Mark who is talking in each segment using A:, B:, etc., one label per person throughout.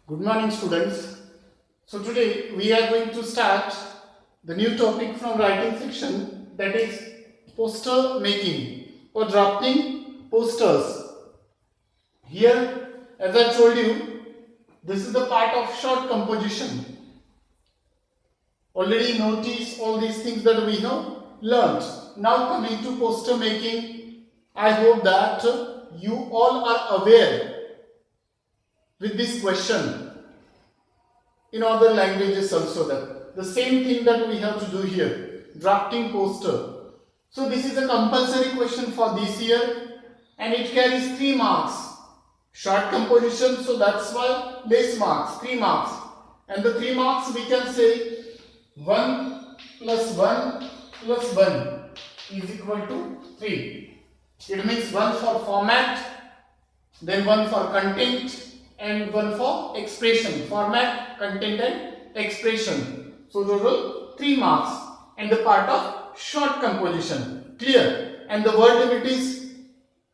A: Good morning, students. So today we are going to start the new topic from writing section, that is poster making or drafting posters. Here, as I told you, this is the part of short composition. Already notice all these things that we have learnt. Now coming to poster making, I hope that you all are aware with this question. In other languages also, that the same thing that we have to do here, drafting poster. So this is a compulsory question for this year and it carries 3 marks. Short composition, so that's why less marks, 3 marks. And the 3 marks we can say 1 plus 1 plus 1 is equal to 3. It means 1 for format, then 1 for content, and 1 for expression. Format, content and expression. So total 3 marks and the part of short composition. Clear? And the word limit is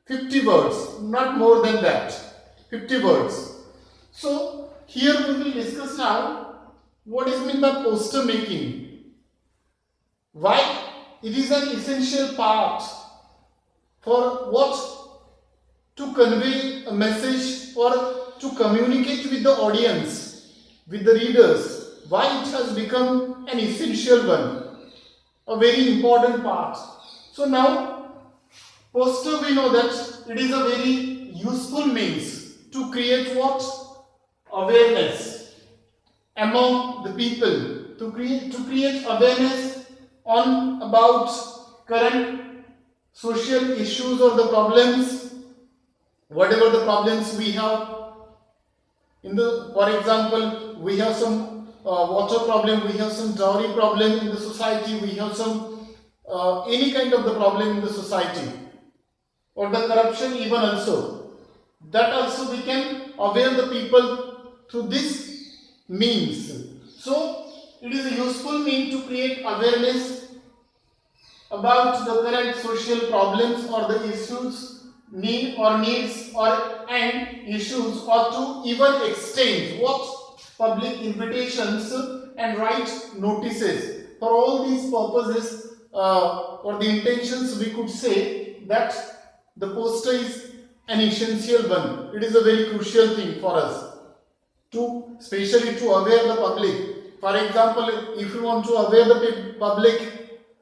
A: 50 words, not more than that. 50 words. So here we will discuss now what is meant by poster making. Why it is an essential part for what? To convey a message or to communicate with the audience, with the readers. Why it has become an essential one, a very important part. So now, poster, we know that it is a very useful means to create what? Awareness among the people, to create awareness on about current social issues or the problems, whatever the problems we have. For example, we have some water problem, we have some dowry problem in the society, we have some any kind of the problem in the society, or the corruption even also. That also we can aware the people through this means. So it is a useful mean to create awareness about the current social problems or the issues needs and issues, or to even exchange what? Public invitations and write notices. For all these purposes or the intentions, we could say that the poster is an essential one. It is a very crucial thing for us to, especially to aware the public. For example, if you want to aware the public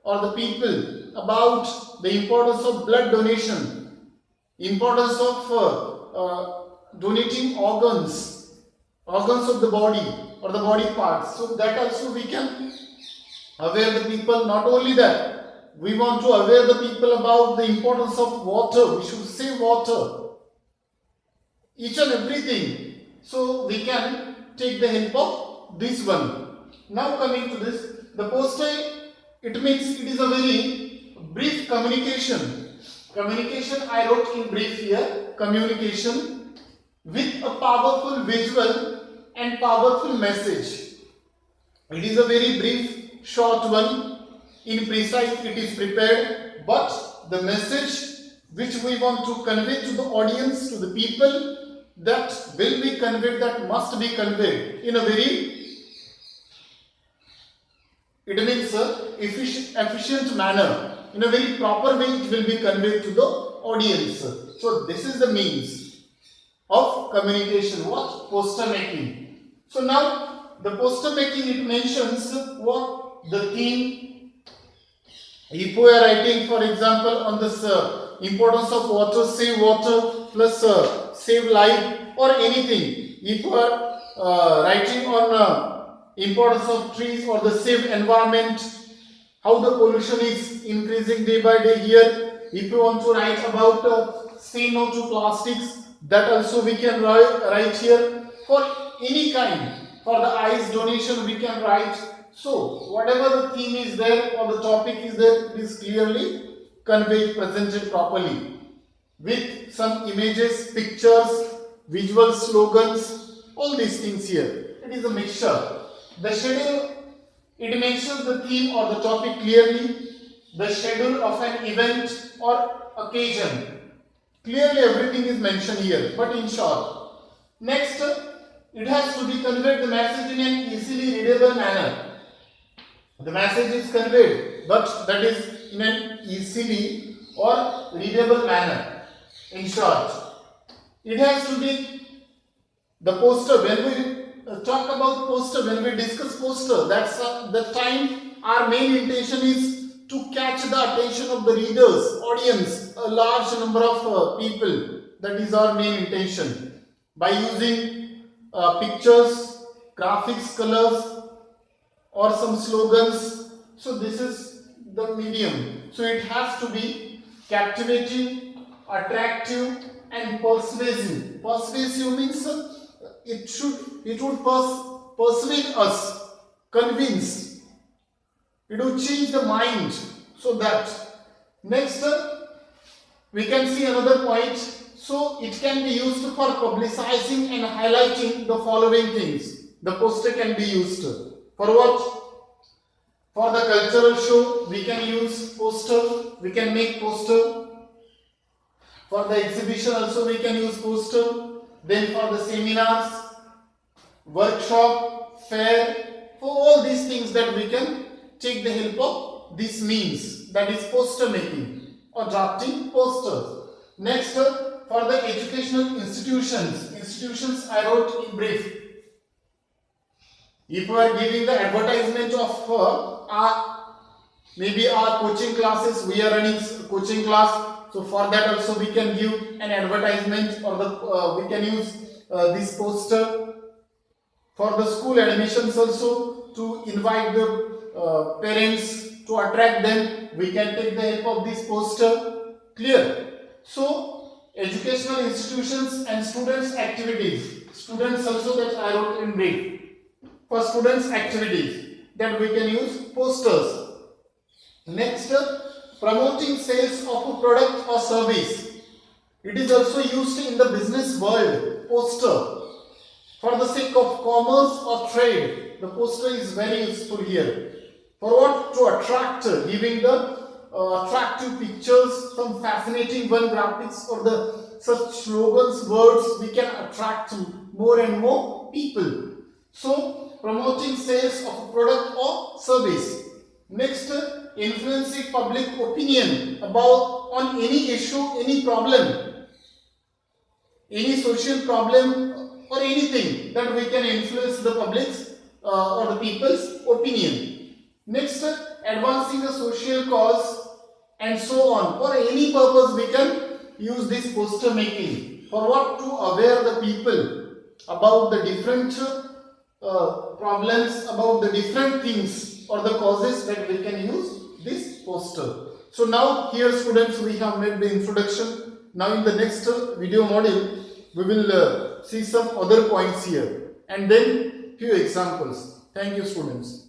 A: or the people about the importance of blood donation, importance of donating organs of the body or the body parts, so that also we can aware the people. Not only that, we want to aware the people about the importance of water. We should save water, each and everything, so we can take the help of this one. Now coming to this, the poster, it means it is a very brief communication. Communication, I wrote in brief here, communication with a powerful visual and powerful message. It is a very brief, short one. In precise, it is prepared, but the message which we want to convey to the audience, to the people, that will be conveyed, that must be conveyed in a very, it means efficient manner. In a very proper way, it will be conveyed to the audience. So this is the means of communication, what? Poster making. So now the poster making, it mentions what? The theme. If we are writing, for example, on this importance of water, save water plus save life or anything. If we are writing on importance of trees or the save environment, how the pollution is increasing day by day here. If you want to write about say no to plastics, that also we can write here. For any kind, for the eyes donation, we can write. So whatever the theme is there or the topic is there, it is clearly conveyed, presented properly with some images, pictures, visual slogans, all these things here. It is a mixture. The schedule, it mentions the theme or the topic clearly, the schedule of an event or occasion. Clearly everything is mentioned here, but in short. Next, it has to be conveyed the message in an easily readable manner. The message is conveyed, but that is in an easily or readable manner. In short, it has to be the poster. When we talk about poster, when we discuss poster, that's the time our main intention is to catch the attention of the readers, audience, a large number of people. That is our main intention. By using pictures, graphics, colors, or some slogans. So this is the medium. So it has to be captivating, attractive, and persuasive. Persuasive means it would persuade us, convince. It would change the mind. So that next we can see another point. So it can be used for publicizing and highlighting the following things. The poster can be used for what? For the cultural show, we can use poster. We can make poster. For the exhibition also we can use poster. Then for the seminars, workshop, fair, for all these things that we can take the help of this means, that is poster making or drafting posters. Next, for the educational institutions I wrote in brief. If we are giving the advertisement of maybe our coaching classes, we are running coaching class. So for that also we can give an advertisement, or we can use this poster. For the school admissions also, to invite the parents, to attract them, we can take the help of this poster. Clear? So educational institutions and students activities. Students also, that I wrote in brief. For students activities, that we can use posters. Next, promoting sales of a product or service. It is also used in the business world, poster. For the sake of commerce or trade, the poster is very useful here. For what? To attract, giving the attractive pictures, some fascinating graphics, or the such slogans, words, we can attract more and more people. So promoting sales of a product or service. Next, influencing public opinion on any issue, any problem, any social problem, or anything that we can influence the public's or the people's opinion. Next, advancing a social cause, and so on. For any purpose we can use this poster making. For what? To aware the people about the different problems, about the different things or the causes, that we can use this poster. So now here students, we have made the introduction. Now in the next video module we will see some other points here, and then few examples. Thank you students.